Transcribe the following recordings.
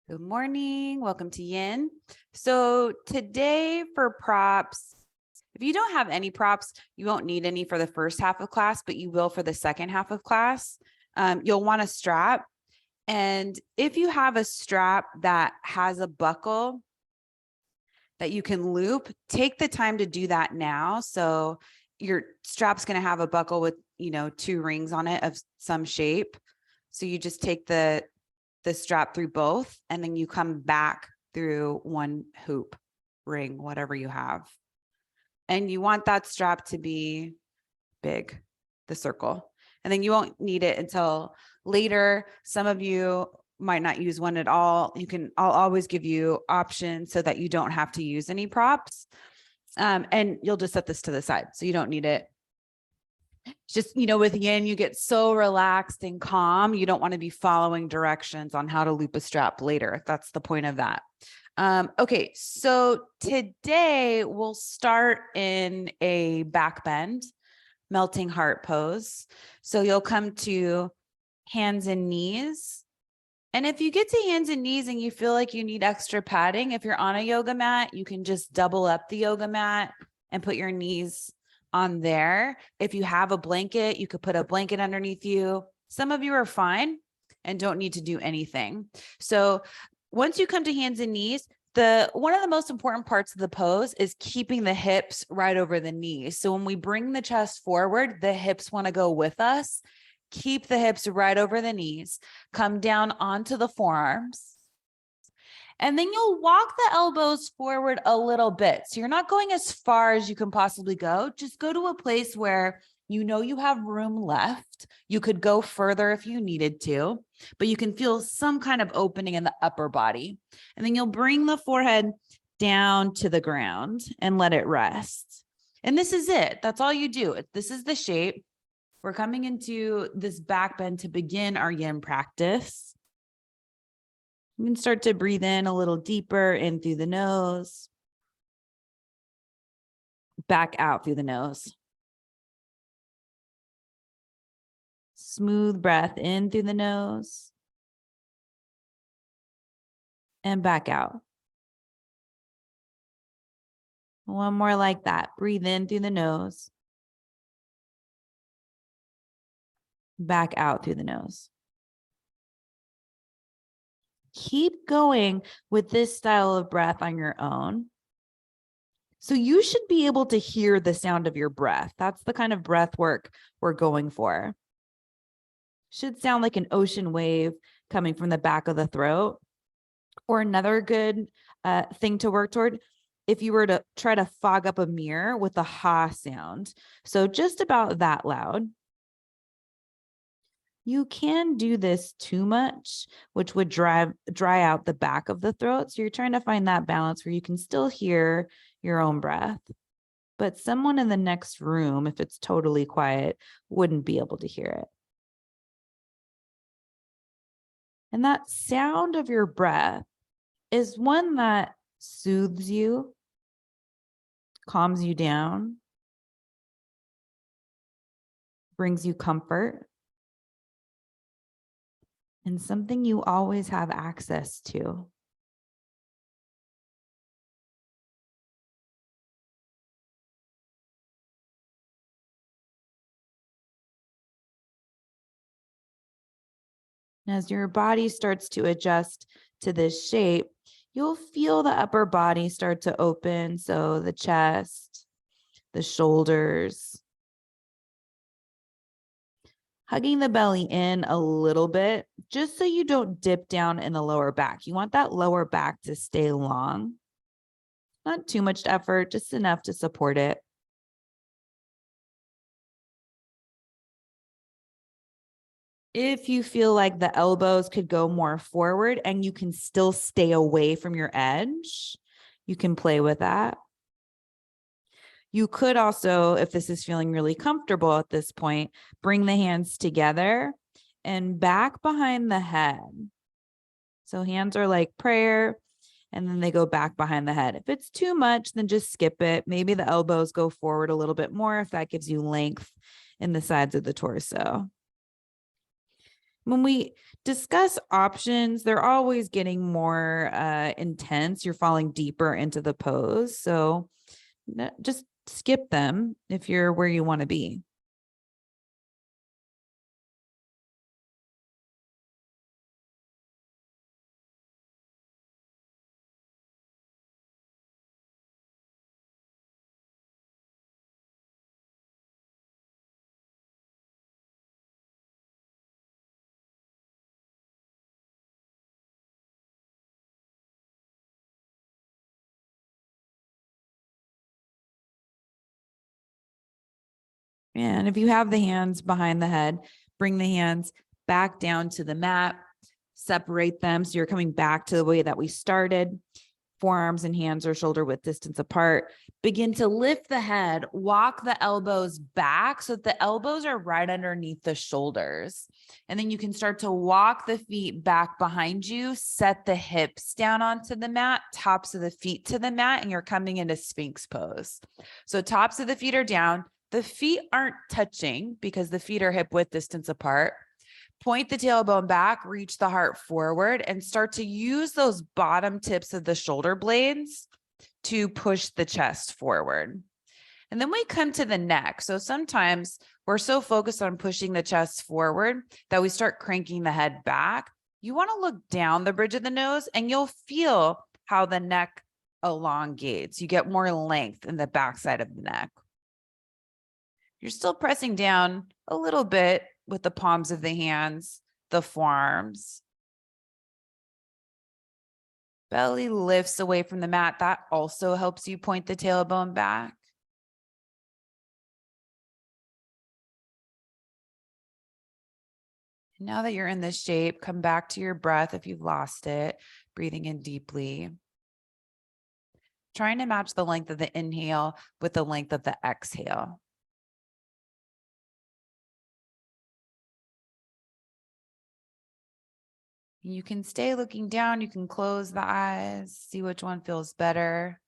Good morning. Welcome to Yin. So today for props, if you don't have any props, you won't need any for the first half of class, but you will for the second half of class. You'll want a strap. And if you have a strap that has a buckle that you can loop, take the time to do that now. So your strap's going to have a buckle with, 2 rings on it of some shape. So you just take the strap through both, and then you come back through one hoop, ring, whatever you have. And you want that strap to be big, the circle. And then you won't need it until later. Some of you might not use one at all. I'll always give you options so that you don't have to use any props. And you'll just set this to the side. So you don't need it. Just, with Yin, you get so relaxed and calm. You don't want to be following directions on how to loop a strap later. That's the point of that. Okay, so today we'll start in a back bend, melting heart pose. So you'll come to hands and knees. And if you get to hands and knees and you feel like you need extra padding, if you're on a yoga mat, you can just double up the yoga mat and put your knees on there. If you have a blanket, you could put a blanket underneath you. Some of you are fine and don't need to do anything. So once you come to hands and knees, one of the most important parts of the pose is keeping the hips right over the knees. So when we bring the chest forward, the hips want to go with us. Keep the hips right over the knees. Come down onto the forearms. And then you'll walk the elbows forward a little bit. So you're not going as far as you can possibly go. Just go to a place where you have room left. You could go further if you needed to, but you can feel some kind of opening in the upper body. And then you'll bring the forehead down to the ground and let it rest. And this is it. That's all you do. This is the shape. We're coming into this back bend to begin our Yin practice. You can start to breathe in a little deeper in through the nose, back out through the nose. Smooth breath in through the nose and back out. One more like that. Breathe in through the nose, back out through the nose. Keep going with this style of breath on your own. So you should be able to hear the sound of your breath. That's the kind of breath work we're going for. Should sound like an ocean wave coming from the back of the throat. Or another good thing to work toward, if you were to try to fog up a mirror with a ha sound. So just about that loud. You can do this too much, which would dry out the back of the throat. So you're trying to find that balance where you can still hear your own breath, but someone in the next room, if it's totally quiet, wouldn't be able to hear it. And that sound of your breath is one that soothes you, calms you down, brings you comfort, and something you always have access to. As your body starts to adjust to this shape, you'll feel the upper body start to open. So the chest, the shoulders, hugging the belly in a little bit, just so you don't dip down in the lower back. You want that lower back to stay long. Not too much effort, just enough to support it. If you feel like the elbows could go more forward and you can still stay away from your edge, you can play with that. You could also, if this is feeling really comfortable at this point, bring the hands together and back behind the head. So hands are like prayer, and then they go back behind the head. If it's too much, then just skip it. Maybe the elbows go forward a little bit more if that gives you length in the sides of the torso. When we Discuss options. They're always getting more intense. You're falling deeper into the pose. So just skip them if you're where you want to be. And if you have the hands behind the head, bring the hands back down to the mat, separate them. So you're coming back to the way that we started. Forearms and hands are shoulder width distance apart. Begin to lift the head, walk the elbows back so that the elbows are right underneath the shoulders. And then you can start to walk the feet back behind you, set the hips down onto the mat, tops of the feet to the mat, and you're coming into Sphinx pose. So tops of the feet are down. The feet aren't touching because the feet are hip width distance apart. Point the tailbone back, reach the heart forward, and start to use those bottom tips of the shoulder blades to push the chest forward. And then we come to the neck. So sometimes we're so focused on pushing the chest forward that we start cranking the head back. You want to look down the bridge of the nose and you'll feel how the neck elongates. You get more length in the backside of the neck. You're still pressing down a little bit with the palms of the hands, the forearms. Belly lifts away from the mat. That also helps you point the tailbone back. Now that you're in this shape, come back to your breath if you've lost it, breathing in deeply. Trying to match the length of the inhale with the length of the exhale. You can stay looking down. You can close the eyes, see which one feels better.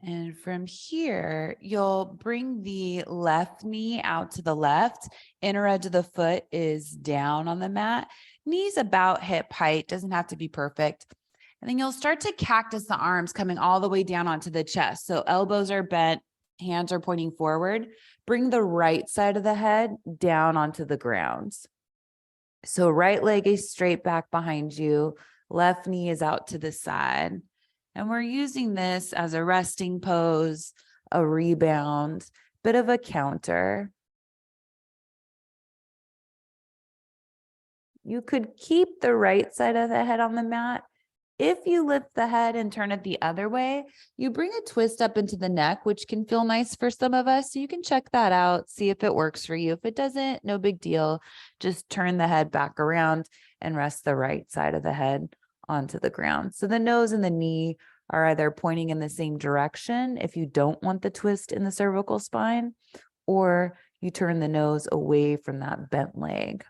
And from here, you'll bring the left knee out to the left. Inner edge of the foot is down on the mat. Knees about hip height, doesn't have to be perfect. And then you'll start to cactus the arms coming all the way down onto the chest. So elbows are bent, hands are pointing forward. Bring the right side of the head down onto the ground. So right leg is straight back behind you. Left knee is out to the side. And we're using this as a resting pose, a rebound, bit of a counter. You could keep the right side of the head on the mat. If you lift the head and turn it the other way, you bring a twist up into the neck, which can feel nice for some of us. So you can check that out, see if it works for you. If it doesn't, no big deal. Just turn the head back around and rest the right side of the head onto the ground. So the nose and the knee are either pointing in the same direction if you don't want the twist in the cervical spine, or you turn the nose away from that bent leg.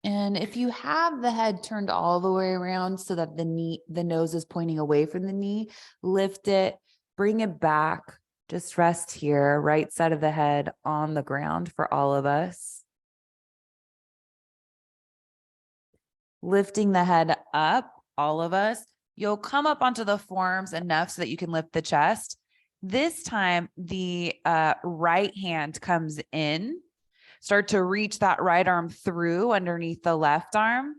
And if you have the head turned all the way around so that the nose is pointing away from the knee, lift it, bring it back. Just rest here, right side of the head on the ground for all of us. Lifting the head up, all of us. You'll come up onto the forearms enough so that you can lift the chest. This time, the right hand comes in. Start to reach that right arm through underneath the left arm.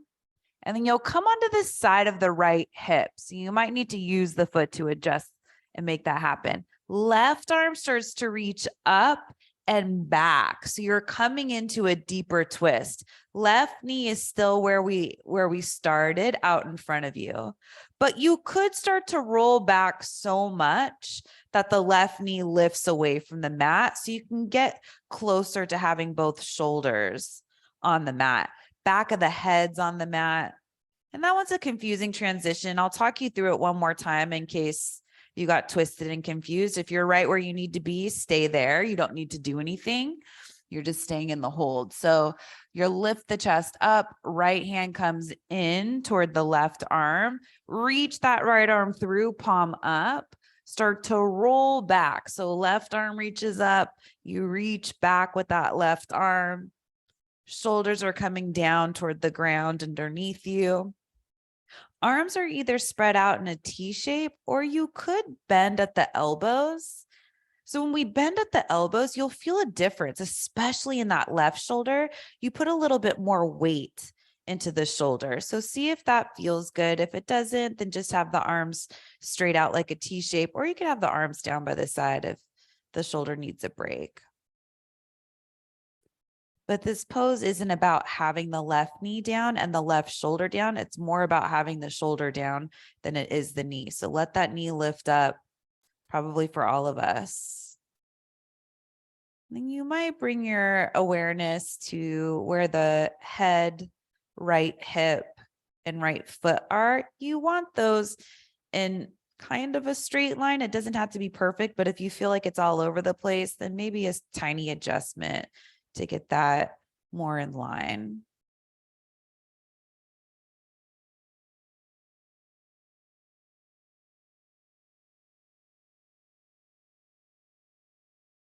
And then you'll come onto the side of the right hip. So you might need to use the foot to adjust and make that happen. Left arm starts to reach up and back. So you're coming into a deeper twist. Left knee is still where we started out in front of you. But you could start to roll back so much that the left knee lifts away from the mat. So you can get closer to having both shoulders on the mat. Back of the head's on the mat. And that one's a confusing transition. I'll talk you through it one more time in case you got twisted and confused. If you're right where you need to be, stay there. You don't need to do anything. You're just staying in the hold. So you lift the chest up, right hand comes in toward the left arm, reach that right arm through, palm up, start to roll back. So left arm reaches up, you reach back with that left arm. Shoulders are coming down toward the ground underneath you. Arms are either spread out in a T shape or you could bend at the elbows. So when we bend at the elbows, you'll feel a difference, especially in that left shoulder. You put a little bit more weight into the shoulder. So see if that feels good. If it doesn't, then just have the arms straight out like a T shape, or you can have the arms down by the side if the shoulder needs a break. But this pose isn't about having the left knee down and the left shoulder down. It's more about having the shoulder down than it is the knee. So let that knee lift up, probably for all of us. Then you might bring your awareness to where the head, right hip, and right foot are. You want those in kind of a straight line. It doesn't have to be perfect, but if you feel like it's all over the place, then maybe a tiny adjustment to get that more in line.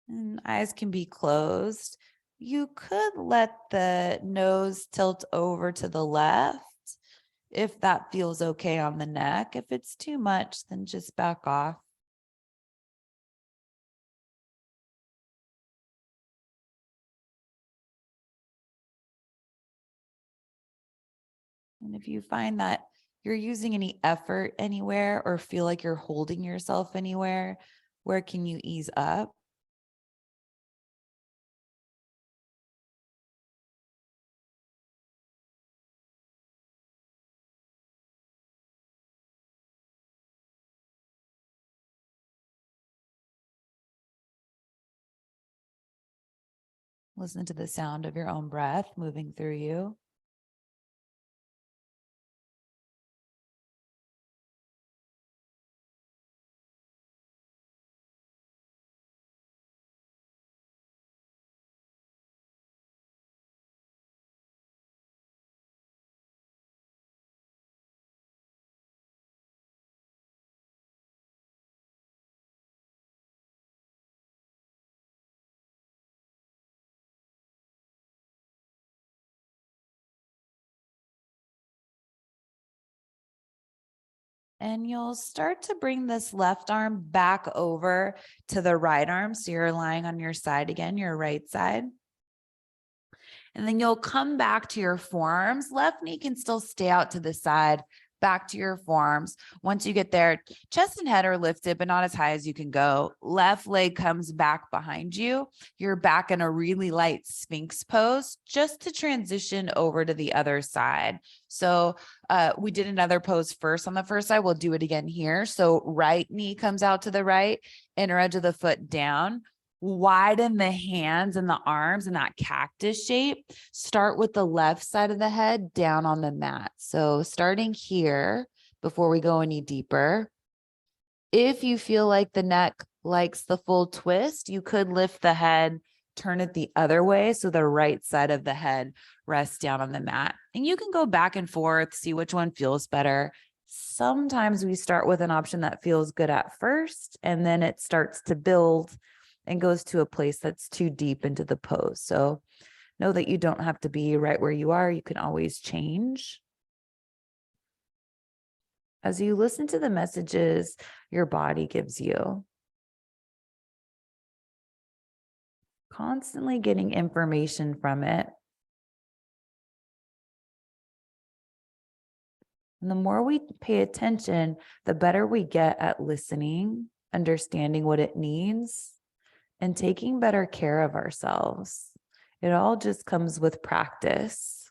And eyes can be closed. You could let the nose tilt over to the left if that feels okay on the neck. If it's too much, then just back off. And if you find that you're using any effort anywhere or feel like you're holding yourself anywhere, where can you ease up? Listen to the sound of your own breath moving through you. And you'll start to bring this left arm back over to the right arm. So you're lying on your side again, your right side. And then you'll come back to your forearms. Left knee can still stay out to the side, back to your forearms. Once you get there, chest and head are lifted, but not as high as you can go. Left leg comes back behind you. You're back in a really light Sphinx pose just to transition over to the other side. So we did another pose first on the first side. We'll do it again here. So right knee comes out to the right, inner edge of the foot down. Widen the hands and the arms in that cactus shape. Start with the left side of the head down on the mat. So starting here, before we go any deeper, if you feel like the neck likes the full twist, you could lift the head, turn it the other way so the right side of the head rests down on the mat. And you can go back and forth, see which one feels better. Sometimes we start with an option that feels good at first, and then it starts to build and goes to a place that's too deep into the pose. So know that you don't have to be right where you are. You can always change. As you listen to the messages your body gives you, constantly getting information from it. And the more we pay attention, the better we get at listening, understanding what it needs, and taking better care of ourselves. It all just comes with practice.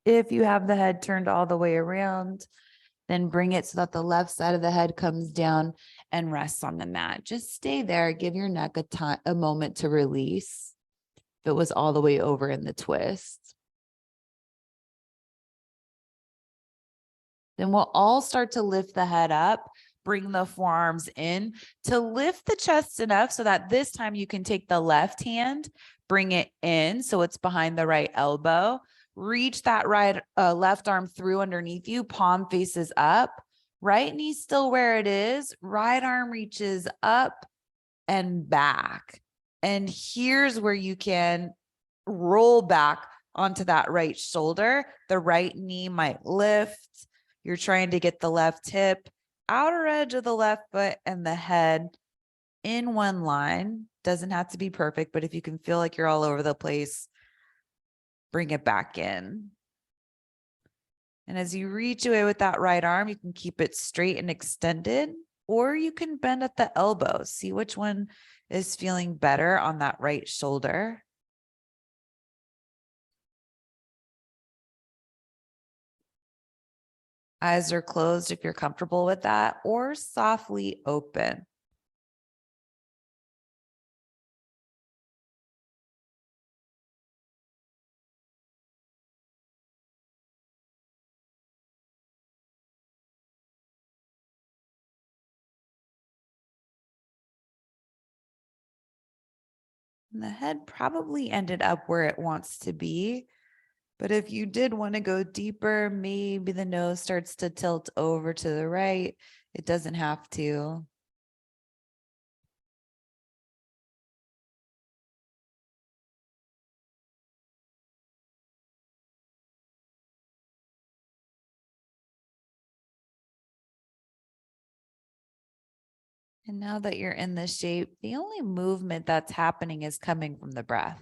If you have the head turned all the way around, then bring it so that the left side of the head comes down and rests on the mat. Just stay there. Give your neck a moment to release if it was all the way over in the twist. Then we'll all start to lift the head up, bring the forearms in to lift the chest enough so that this time you can take the left hand, bring it in so it's behind the right elbow. Reach that left arm through underneath you, palm faces up, right knee still where it is, right arm reaches up and back. And here's where you can roll back onto that right shoulder. The right knee might lift. You're trying to get the left hip, outer edge of the left foot, and the head in one line. Doesn't have to be perfect, but if you can feel like you're all over the place, bring it back in. And as you reach away with that right arm, you can keep it straight and extended, or you can bend at the elbow. See which one is feeling better on that right shoulder. Eyes are closed if you're comfortable with that, or softly open. And the head probably ended up where it wants to be. But if you did want to go deeper, maybe the nose starts to tilt over to the right. It doesn't have to. And now that you're in this shape, the only movement that's happening is coming from the breath.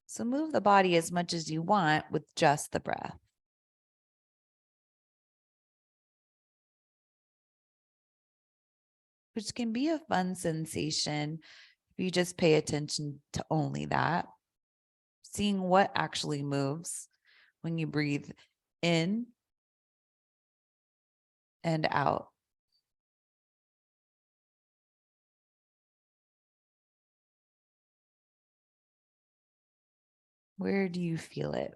So move the body as much as you want with just the breath. Which can be a fun sensation if you just pay attention to only that. Seeing what actually moves when you breathe in and out. Where do you feel it?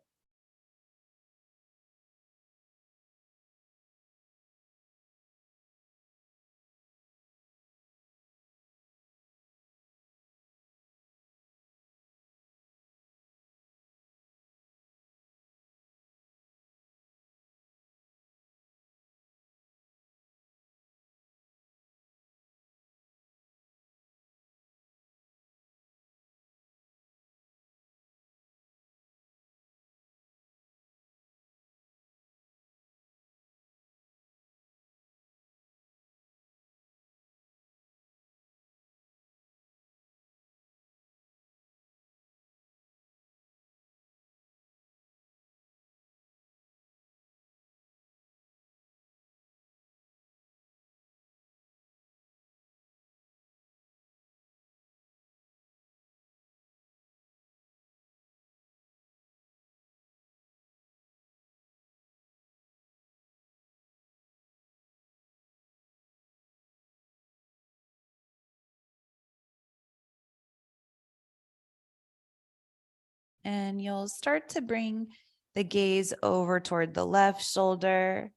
And you'll start to bring the gaze over toward the left shoulder.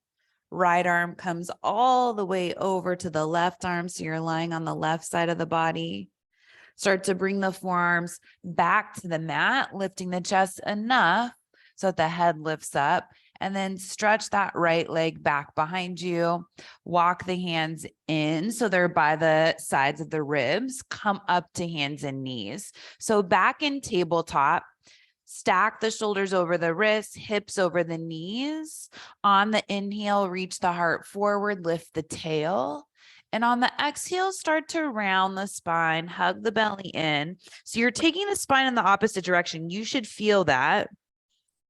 Right arm comes all the way over to the left arm. So you're lying on the left side of the body. Start to bring the forearms back to the mat, lifting the chest enough so that the head lifts up. And then stretch that right leg back behind you. Walk the hands in so they're by the sides of the ribs. Come up to hands and knees. So back in tabletop. Stack the shoulders over the wrists, hips over the knees. On the inhale, reach the heart forward, lift the tail. And on the exhale, start to round the spine, hug the belly in. So you're taking the spine in the opposite direction. You should feel that.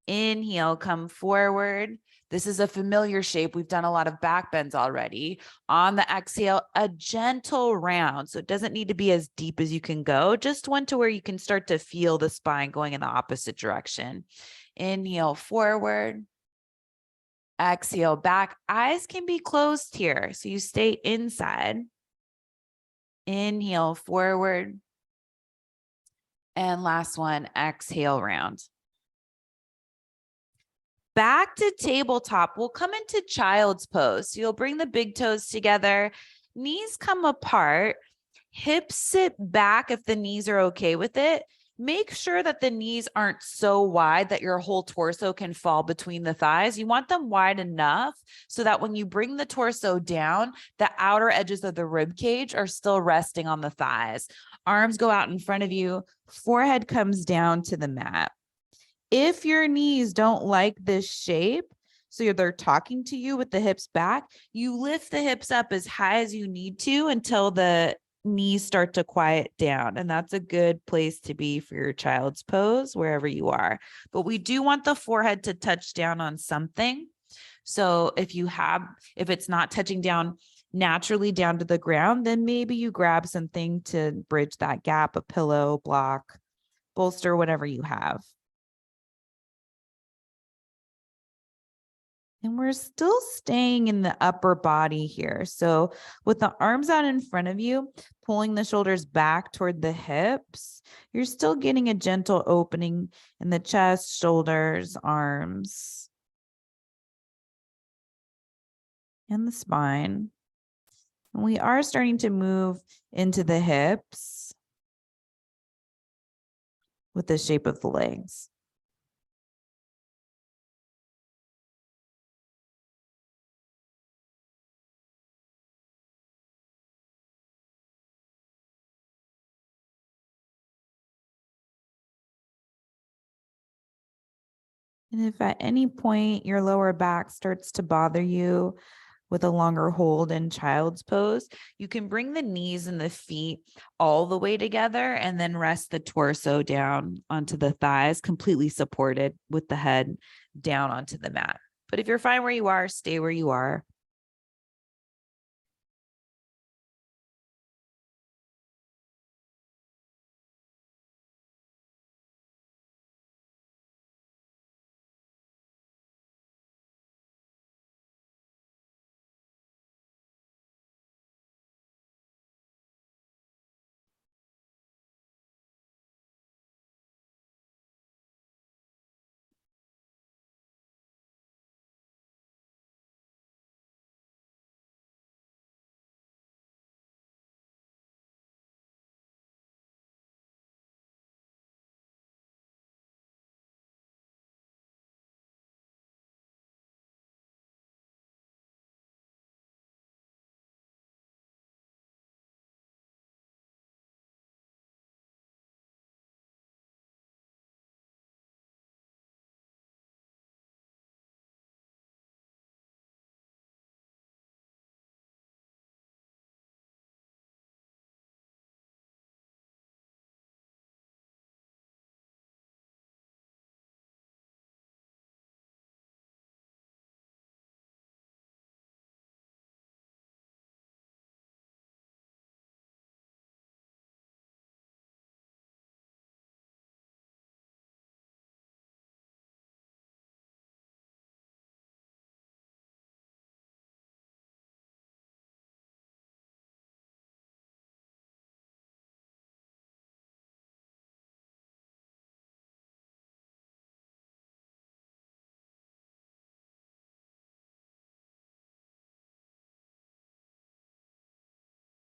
Inhale, come forward. This is a familiar shape. We've done a lot of back bends already. On the exhale, a gentle round. So it doesn't need to be as deep as you can go, just one to where you can start to feel the spine going in the opposite direction. Inhale forward. Exhale back. Eyes can be closed here, so you stay inside. Inhale forward. And last one, exhale round. Back to tabletop, we'll come into child's pose. So you'll bring the big toes together, knees come apart, hips sit back if the knees are okay with it. Make sure that the knees aren't so wide that your whole torso can fall between the thighs. You want them wide enough so that when you bring the torso down, the outer edges of the rib cage are still resting on the thighs. Arms go out in front of you, forehead comes down to the mat. If your knees don't like this shape, so they're talking to you with the hips back, you lift the hips up as high as you need to until the knees start to quiet down. And that's a good place to be for your child's pose, wherever you are. But we do want the forehead to touch down on something. So if it's not touching down naturally down to the ground, then maybe you grab something to bridge that gap, a pillow, block, bolster, whatever you have. And we're still staying in the upper body here. So with the arms out in front of you, pulling the shoulders back toward the hips, you're still getting a gentle opening in the chest, shoulders, arms, and the spine. And we are starting to move into the hips with the shape of the legs. And if at any point your lower back starts to bother you with a longer hold in child's pose, you can bring the knees and the feet all the way together and then rest the torso down onto the thighs, completely supported with the head down onto the mat. But if you're fine where you are, stay where you are.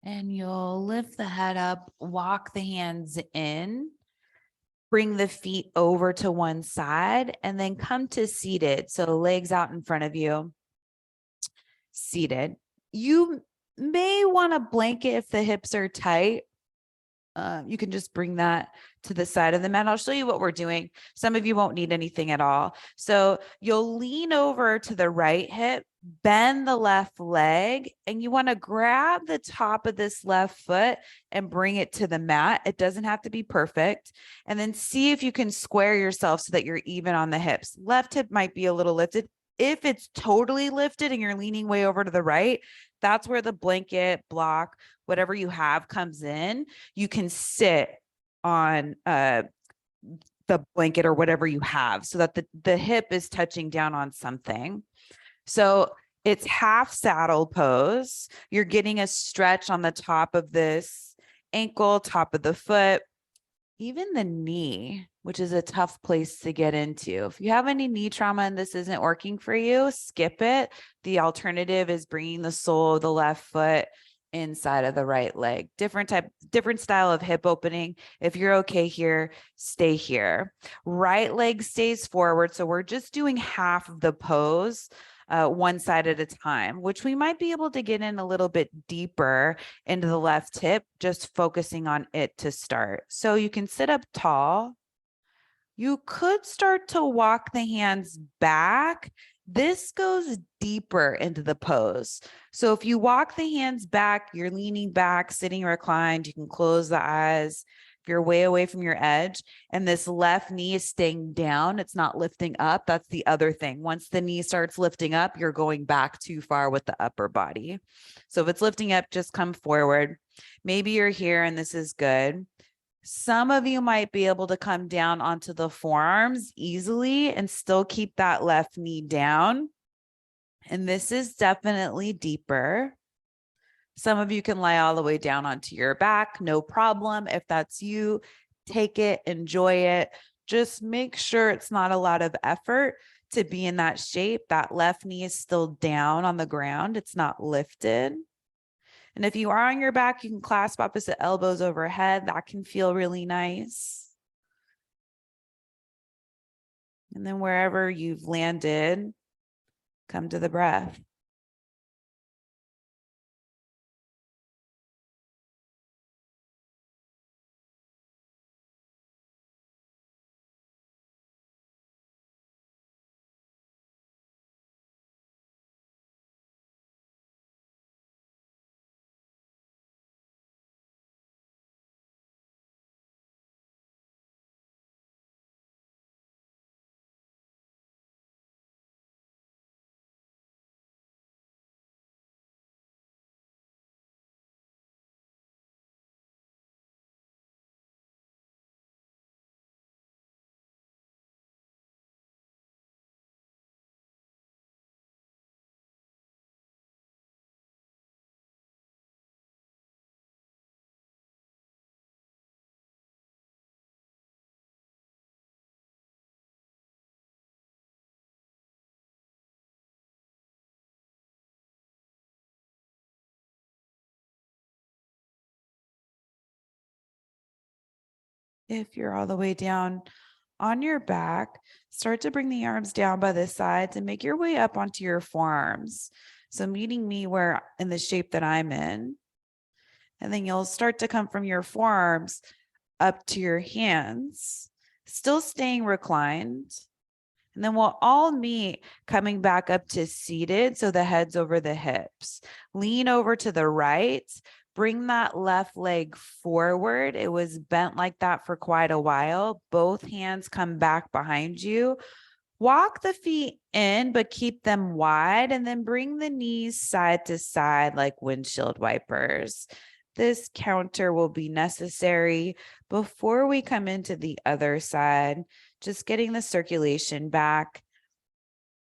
And you'll lift the head up, walk the hands in, bring the feet over to one side, and then come to seated. So legs out in front of you, seated. You may want a blanket if the hips are tight. You can just bring that to the side of the mat. I'll show you what we're doing. Some of you won't need anything at all. So you'll lean over to the right hip, bend the left leg, and you want to grab the top of this left foot and bring it to the mat. It doesn't have to be perfect. And then see if you can square yourself so that you're even on the hips. Left hip might be a little lifted. If it's totally lifted and you're leaning way over to the right, that's where the blanket, block, whatever you have comes in. You can sit on the blanket or whatever you have so that the hip is touching down on something. So it's half saddle pose. You're getting a stretch on the top of this ankle, top of the foot, even the knee, which is a tough place to get into. If you have any knee trauma and this isn't working for you, skip it. The alternative is bringing the sole of the left foot inside of the right leg. Different style of hip opening. If you're okay here, stay here. Right leg stays forward. So we're just doing half of the pose, one side at a time, which we might be able to get in a little bit deeper into the left hip, just focusing on it to start. So you can sit up tall. You could start to walk the hands back. This goes deeper into the pose. So if you walk the hands back, you're leaning back, sitting reclined, you can close the eyes. If you're way away from your edge and this left knee is staying down, it's not lifting up. That's the other thing. Once the knee starts lifting up, you're going back too far with the upper body. So if it's lifting up, just come forward. Maybe you're here and this is good. Some of you might be able to come down onto the forearms easily and still keep that left knee down. And this is definitely deeper. Some of you can lie all the way down onto your back, no problem. If that's you, take it, enjoy it. Just make sure it's not a lot of effort to be in that shape. That left knee is still down on the ground. It's not lifted. And if you are on your back, you can clasp opposite elbows overhead. That can feel really nice. And then wherever you've landed, come to the breath. If you're all the way down on your back, start to bring the arms down by the sides and make your way up onto your forearms. So meeting me where in the shape that I'm in. And then you'll start to come from your forearms up to your hands, still staying reclined. And then we'll all meet coming back up to seated. So the head's over the hips. Lean over to the right. Bring that left leg forward. It was bent like that for quite a while. Both hands come back behind you. Walk the feet in, but keep them wide. And then bring the knees side to side like windshield wipers. This counter will be necessary before we come into the other side. Just getting the circulation back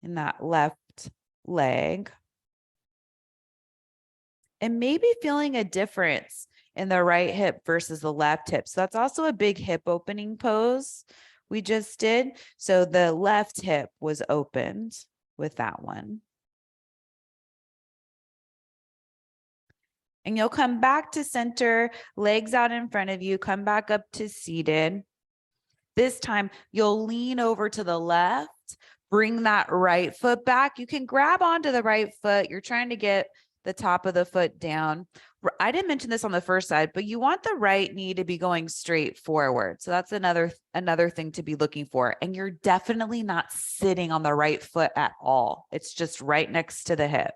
in that left leg. And maybe feeling a difference in the right hip versus the left hip. So that's also a big hip opening pose we just did. So the left hip was opened with that one. And you'll come back to center, legs out in front of you, come back up to seated. This time you'll lean over to the left, bring that right foot back. You can grab onto the right foot. You're trying to get the top of the foot down. I didn't mention this on the first side, but you want the right knee to be going straight forward. So that's another thing to be looking for. And you're definitely not sitting on the right foot at all. It's just right next to the hip.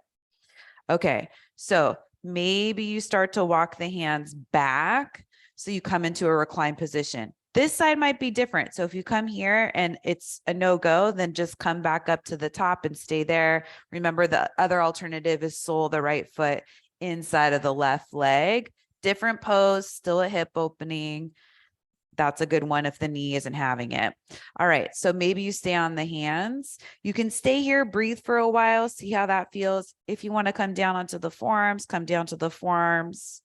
Okay, so maybe you start to walk the hands back so you come into a reclined position. This side might be different. So if you come here and it's a no-go, then just come back up to the top and stay there. Remember, the other alternative is sole the right foot inside of the left leg. Different pose, still a hip opening. That's a good one if the knee isn't having it. All right, so maybe you stay on the hands. You can stay here, breathe for a while, see how that feels. If you want to come down onto the forearms, come down to the forearms.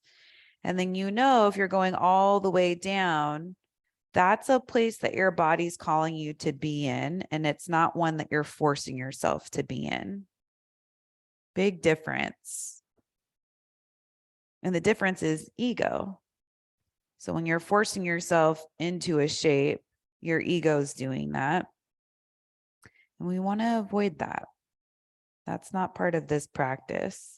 And then if you're going all the way down, that's a place that your body's calling you to be in, and it's not one that you're forcing yourself to be in. Big difference. And the difference is ego. So when you're forcing yourself into a shape, your ego's doing that. And we want to avoid that. That's not part of this practice.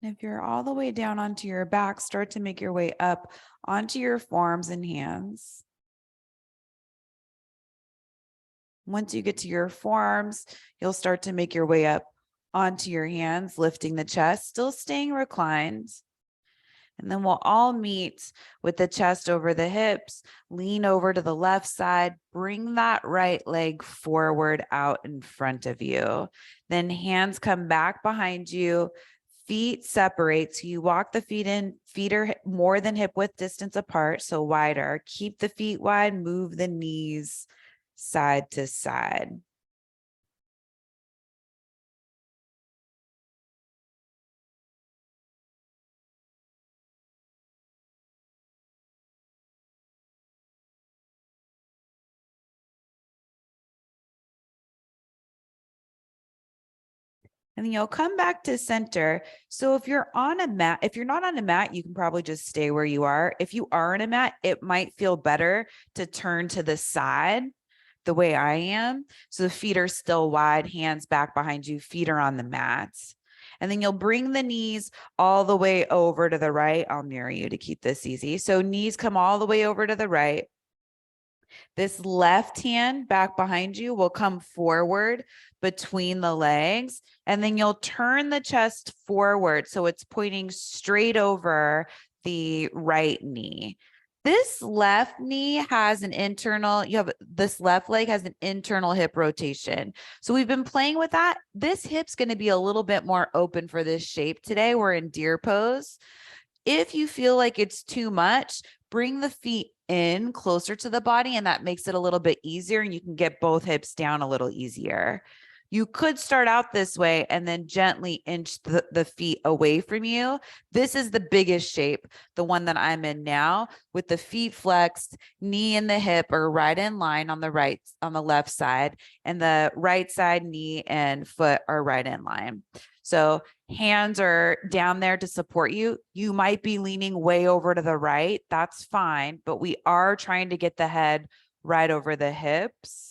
And if you're all the way down onto your back, start to make your way up onto your forearms and hands. Once you get to your forearms, you'll start to make your way up onto your hands, lifting the chest, still staying reclined. And then we'll all meet with the chest over the hips, lean over to the left side, bring that right leg forward out in front of you. Then hands come back behind you, feet separate. So you walk the feet in, feet are more than hip width distance apart, so wider. Keep the feet wide, move the knees side to side. And then you'll come back to center. So if you're on a mat, if you're not on a mat, you can probably just stay where you are. If you are on a mat, it might feel better to turn to the side the way I am. So the feet are still wide, hands back behind you, feet are on the mat. And then you'll bring the knees all the way over to the right. I'll mirror you to keep this easy. So knees come all the way over to the right. This left hand back behind you will come forward between the legs, and then you'll turn the chest forward so it's pointing straight over the right knee. This left knee has an internal, this left leg has an internal hip rotation. So we've been playing with that. This hip's going to be a little bit more open for this shape today. We're in deer pose. If you feel like it's too much, bring the feet in closer to the body, and that makes it a little bit easier, and you can get both hips down a little easier. You could start out this way and then gently inch the feet away from you. This is the biggest shape, the one that I'm in now, with the feet flexed, knee and the hip are right in line on the left side, and the right side knee and foot are right in line. So hands are down there to support you. You might be leaning way over to the right. That's fine, but we are trying to get the head right over the hips.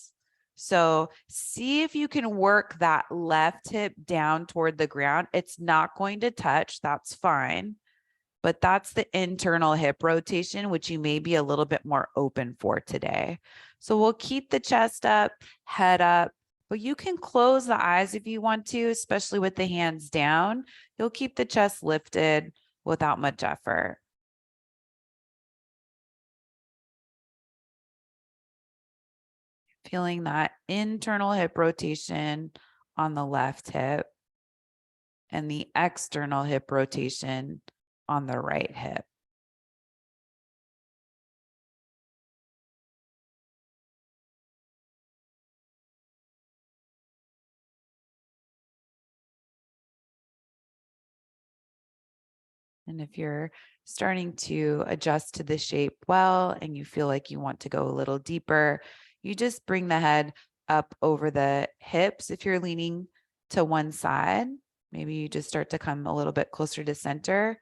So see if you can work that left hip down toward the ground. It's not going to touch. That's fine. But that's the internal hip rotation, which you may be a little bit more open for today. So we'll keep the chest up, head up, but you can close the eyes if you want to, especially with the hands down. You'll keep the chest lifted without much effort. Feeling that internal hip rotation on the left hip and the external hip rotation on the right hip. And if you're starting to adjust to the shape well, and you feel like you want to go a little deeper, you just bring the head up over the hips. If you're leaning to one side, maybe you just start to come a little bit closer to center.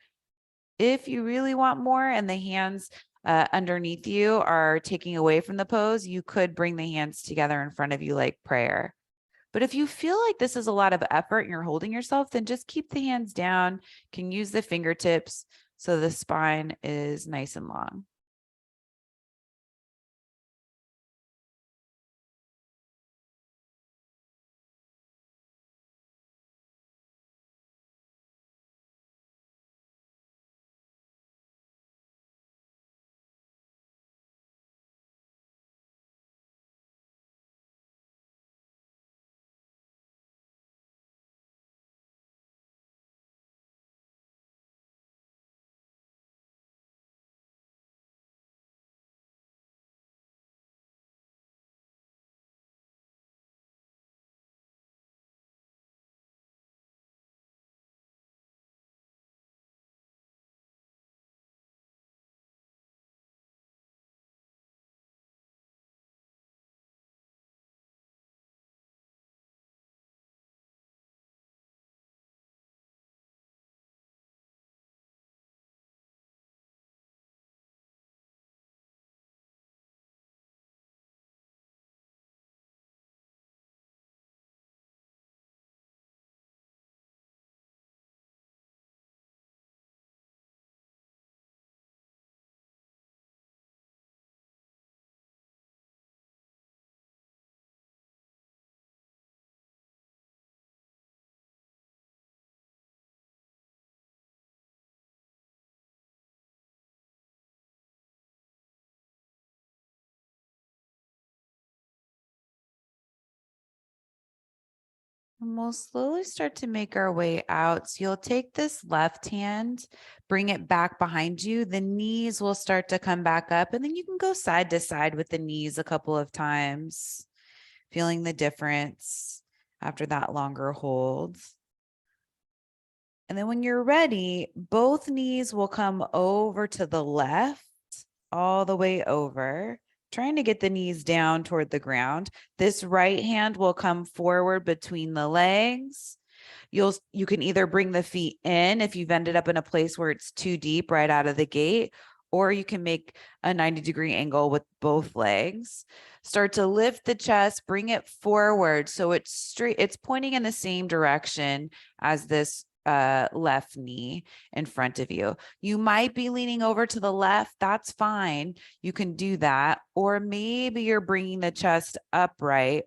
If you really want more and the hands underneath you are taking away from the pose, you could bring the hands together in front of you like prayer. But if you feel like this is a lot of effort and you're holding yourself, then just keep the hands down. You can use the fingertips so the spine is nice and long. And we'll slowly start to make our way out. So you'll take this left hand, bring it back behind you. The knees will start to come back up, and then you can go side to side with the knees a couple of times, feeling the difference after that longer hold. And then when you're ready, both knees will come over to the left, all the way over, trying to get the knees down toward the ground. This right hand will come forward between the legs. You can either bring the feet in if you've ended up in a place where it's too deep right out of the gate, or you can make a 90-degree angle with both legs. Start to lift the chest, bring it forward so it's straight, it's pointing in the same direction as this left knee in front of you. You might be leaning over to the left. That's fine. You can do that. Or maybe you're bringing the chest upright,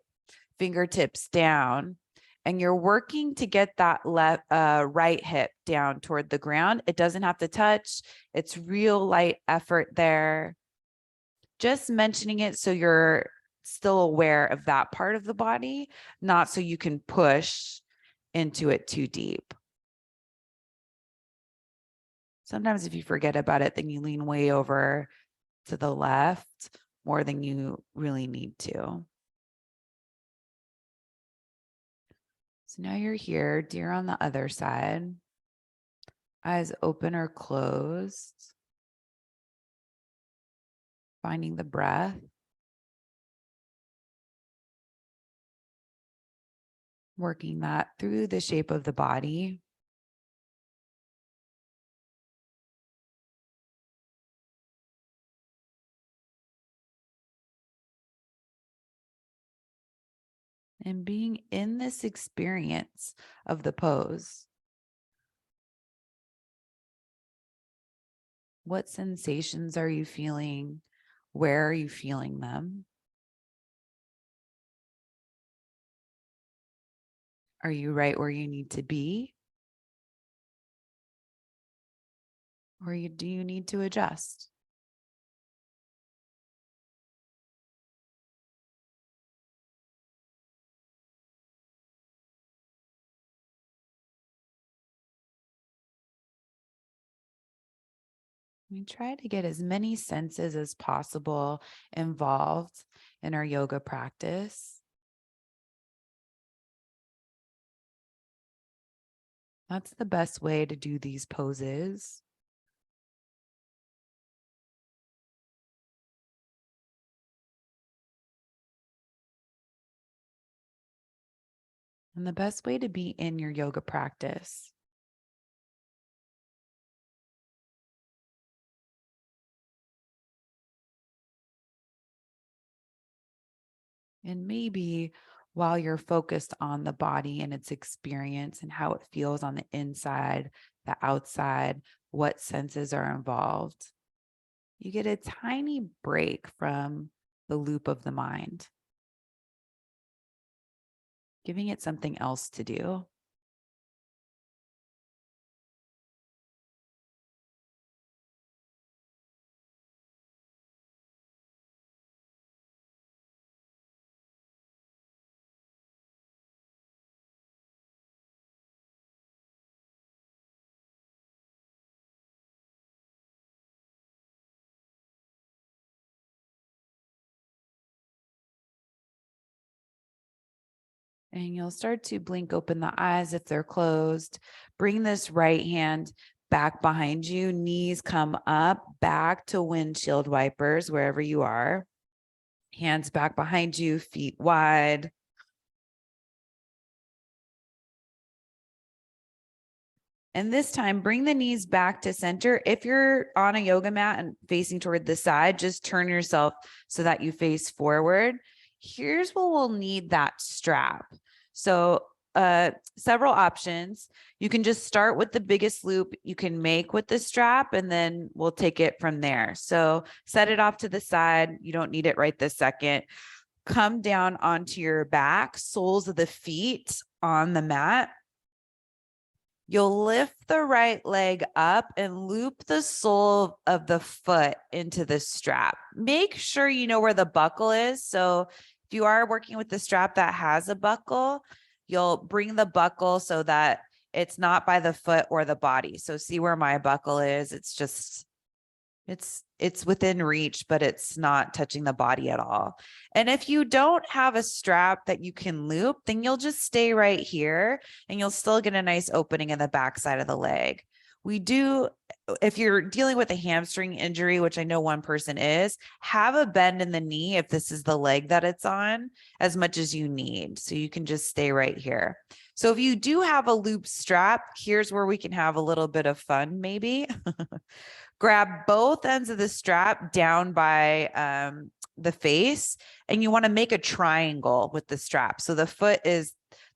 fingertips down, and you're working to get that left right hip down toward the ground. It doesn't have to touch. It's real light effort there. Just mentioning it so you're still aware of that part of the body, not so you can push into it too deep. Sometimes if you forget about it, then you lean way over to the left more than you really need to. So now you're here, dear, on the other side. Eyes open or closed. Finding the breath. Working that through the shape of the body. And being in this experience of the pose. What sensations are you feeling? Where are you feeling them? Are you right where you need to be? Or do you need to adjust? We try to get as many senses as possible involved in our yoga practice. That's the best way to do these poses. And the best way to be in your yoga practice. And maybe while you're focused on the body and its experience and how it feels on the inside, the outside, what senses are involved, you get a tiny break from the loop of the mind, giving it something else to do. And you'll start to blink open the eyes if they're closed. Bring this right hand back behind you. Knees come up, back to windshield wipers, wherever you are. Hands back behind you, feet wide. And this time, bring the knees back to center. If you're on a yoga mat and facing toward the side, just turn yourself so that you face forward. Here's what we'll need that strap. So several options. You can just start with the biggest loop you can make with the strap, and then we'll take it from there. So set it off to the side. You don't need it right this second. Come down onto your back, soles of the feet on the mat. You'll lift the right leg up and loop the sole of the foot into the strap. Make sure you know where the buckle is. So if you are working with the strap that has a buckle, you'll bring the buckle so that it's not by the foot or the body. So see where my buckle is. It's just, it's within reach, but it's not touching the body at all. And if you don't have a strap that you can loop, then you'll just stay right here and you'll still get a nice opening in the backside of the leg. We do, if you're dealing with a hamstring injury, which I know one person is, have a bend in the knee if this is the leg that it's on, as much as you need. So you can just stay right here. So if you do have a loop strap, here's where we can have a little bit of fun, maybe. Grab both ends of the strap down by the face, and you want to make a triangle with the strap. So the foot is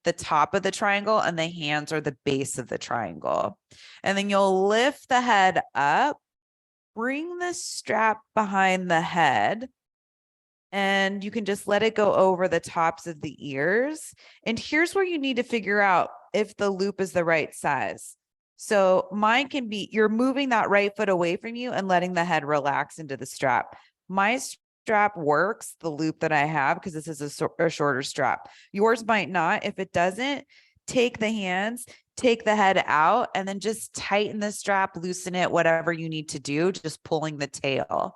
the top of the triangle and the hands are the base of the triangle. And then you'll lift the head up, bring the strap behind the head, and you can just let it go over the tops of the ears. And here's where you need to figure out if the loop is the right size. So mine can be, you're moving that right foot away from you and letting the head relax into the strap. My strap works, the loop that I have, because this is a shorter strap. Yours might not. If it doesn't, take the hands, take the head out, and then just tighten the strap, loosen it, whatever you need to do, just pulling the tail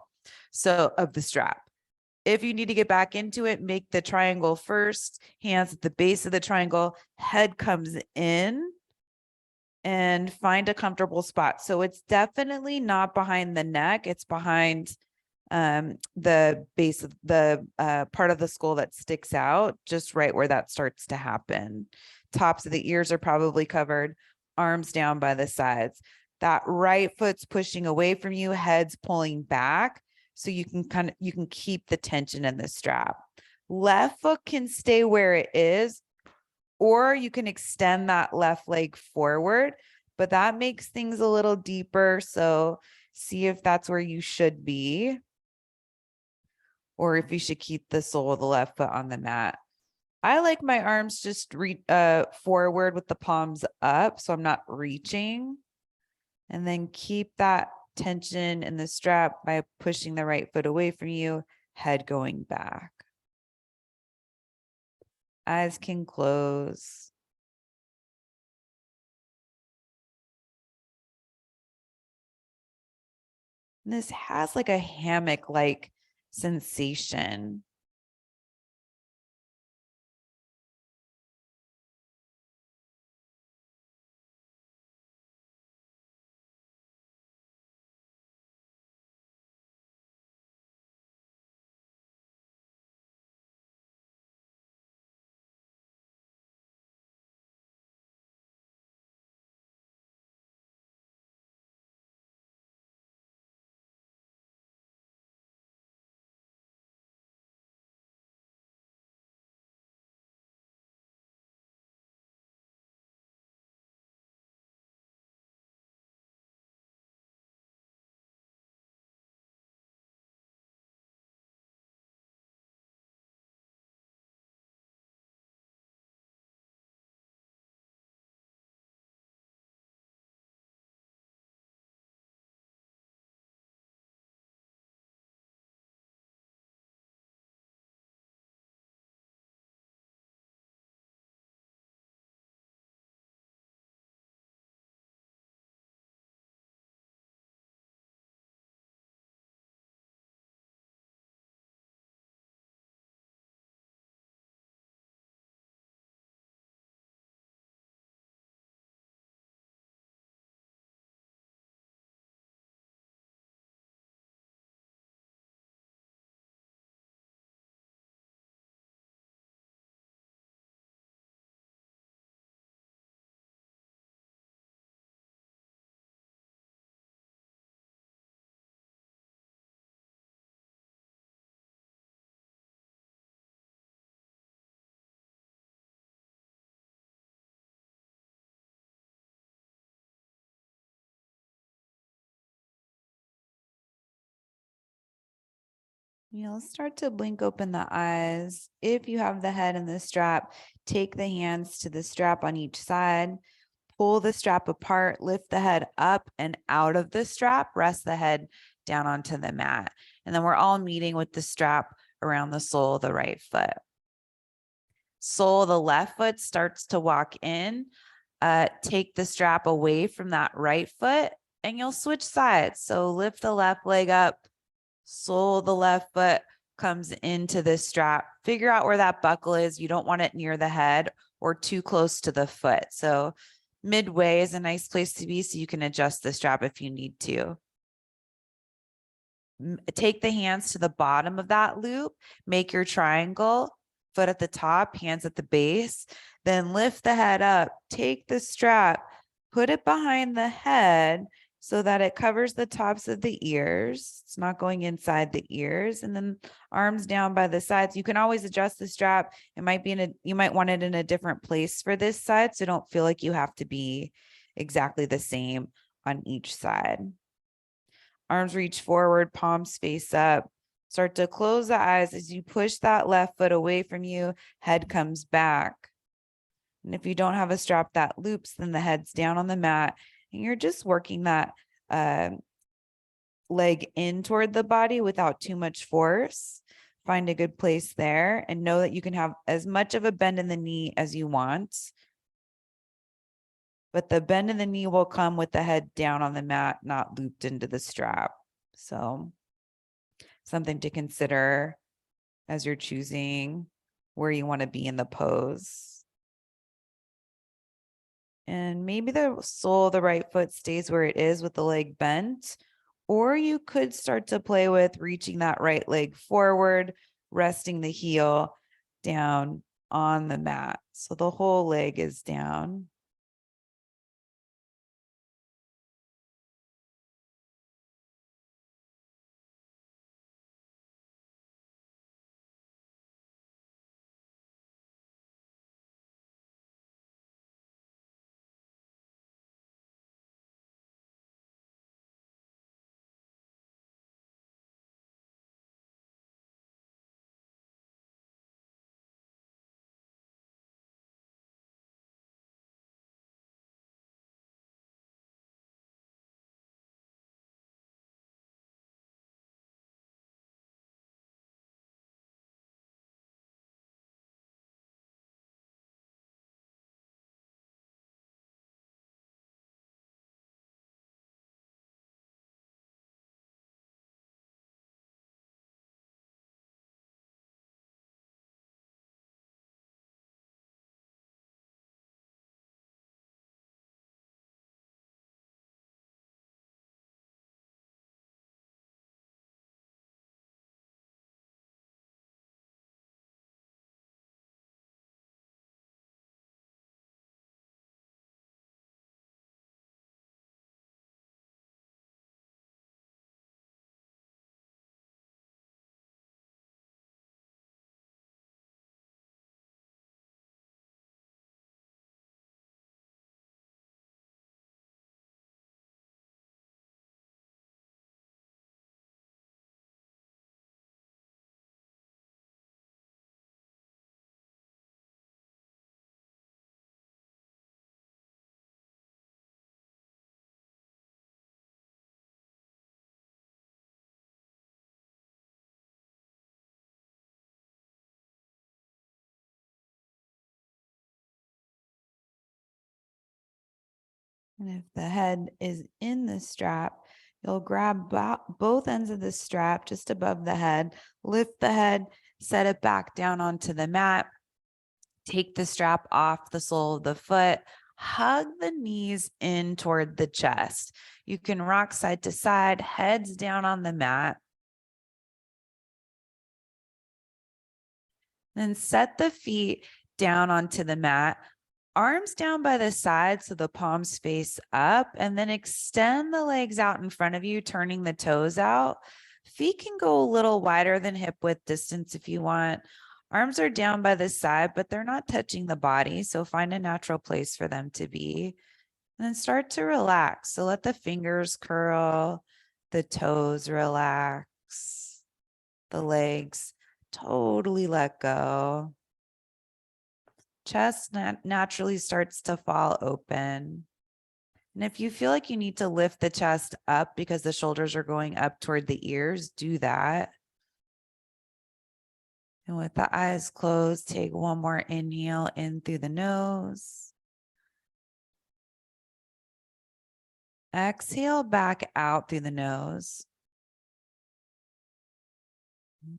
of the strap. If you need to get back into it, make the triangle first, hands at the base of the triangle, head comes in, and find a comfortable spot. So it's definitely not behind the neck. It's behind the base of the part of the skull that sticks out, just right where that starts to happen. Tops of the ears are probably covered, arms down by the sides. That right foot's pushing away from you, head's pulling back. So you can keep the tension in the strap. Left foot can stay where it is, or you can extend that left leg forward, but that makes things a little deeper. So see if that's where you should be, or if you should keep the sole of the left foot on the mat. I like my arms just forward with the palms up, so I'm not reaching. And then keep that tension in the strap by pushing the right foot away from you, head going back. Eyes can close. And this has like a hammock-like sensation. You'll start to blink open the eyes. If you have the head in the strap, take the hands to the strap on each side, pull the strap apart, lift the head up and out of the strap, rest the head down onto the mat. And then we're all meeting with the strap around the sole of the right foot. Sole of the left foot starts to walk in. Take the strap away from that right foot and you'll switch sides. So lift the left leg up, sole of the left foot comes into the strap. Figure out where that buckle is. You don't want it near the head or too close to the foot. So midway is a nice place to be so you can adjust the strap if you need to. Take the hands to the bottom of that loop, make your triangle, foot at the top, hands at the base, then lift the head up, take the strap, put it behind the head, so that it covers the tops of the ears. It's not going inside the ears. And then arms down by the sides. You can always adjust the strap. It might be you might want it in a different place for this side, so don't feel like you have to be exactly the same on each side. Arms reach forward, palms face up. Start to close the eyes as you push that left foot away from you, head comes back. And if you don't have a strap that loops, then the head's down on the mat and you're just working that leg in toward the body without too much force. Find a good place there and know that you can have as much of a bend in the knee as you want. But the bend in the knee will come with the head down on the mat, not looped into the strap. So something to consider as you're choosing where you want to be in the pose. And maybe the sole of the right foot stays where it is with the leg bent, or you could start to play with reaching that right leg forward, resting the heel down on the mat. So the whole leg is down. And if the head is in the strap, you'll grab both ends of the strap just above the head, lift the head, set it back down onto the mat, take the strap off the sole of the foot, hug the knees in toward the chest. You can rock side to side, heads down on the mat. Then set the feet down onto the mat, arms down by the side so the palms face up, and then extend the legs out in front of you, turning the toes out. Feet can go a little wider than hip width distance if you want. Arms are down by the side, but they're not touching the body, so find a natural place for them to be. And then start to relax. So let the fingers curl, the toes relax, the legs totally let go. Chest naturally starts to fall open. And if you feel like you need to lift the chest up because the shoulders are going up toward the ears, do that. And with the eyes closed, take one more inhale in through the nose. Exhale back out through the nose.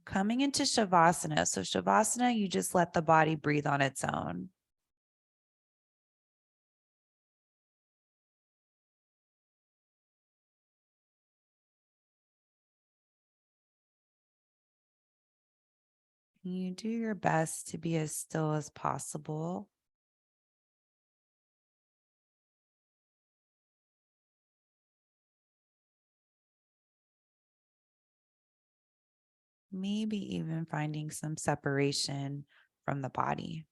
Coming into Shavasana. So Shavasana, you just let the body breathe on its own. You do your best to be as still as possible. maybe even finding some separation from the body.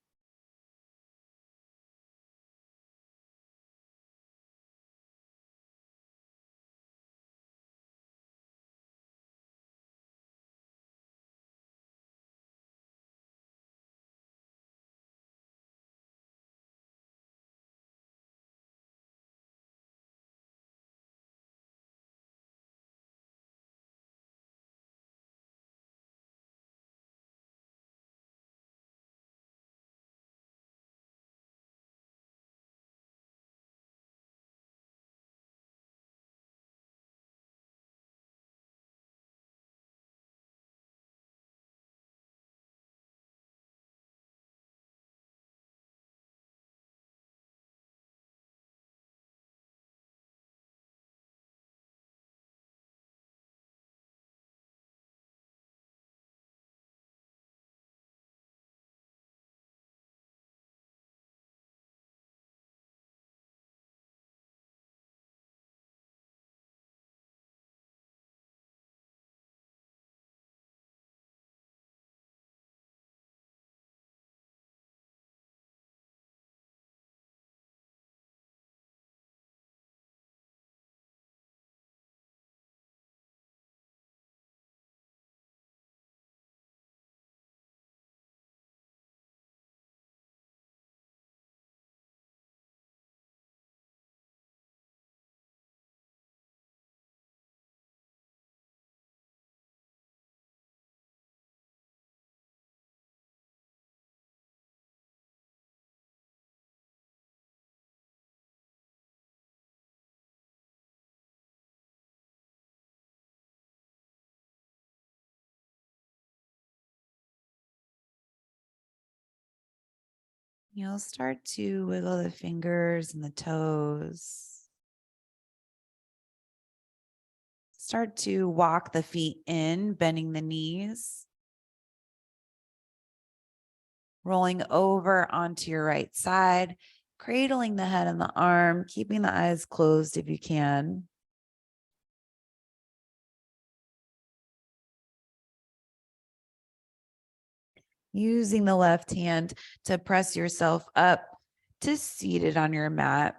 You'll start to wiggle the fingers and the toes. Start to walk the feet in, bending the knees. Rolling over onto your right side, cradling the head and the arm, keeping the eyes closed if you can. Using the left hand to press yourself up to seated on your mat.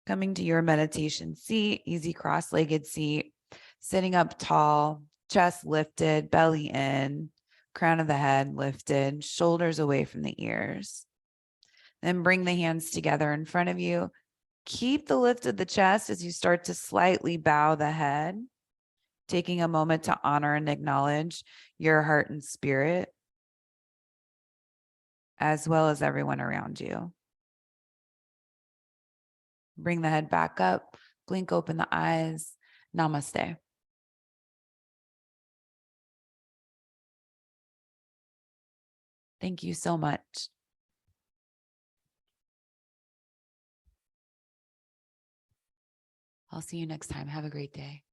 Coming to your meditation seat, easy cross-legged seat, sitting up tall, chest lifted, belly in, crown of the head lifted, shoulders away from the ears. Then bring the hands together in front of you. Keep the lift of the chest as you start to slightly bow the head, taking a moment to honor and acknowledge your heart and spirit, as well as everyone around you. Bring the head back up, blink open the eyes. Namaste. Thank you so much. I'll see you next time. Have a great day.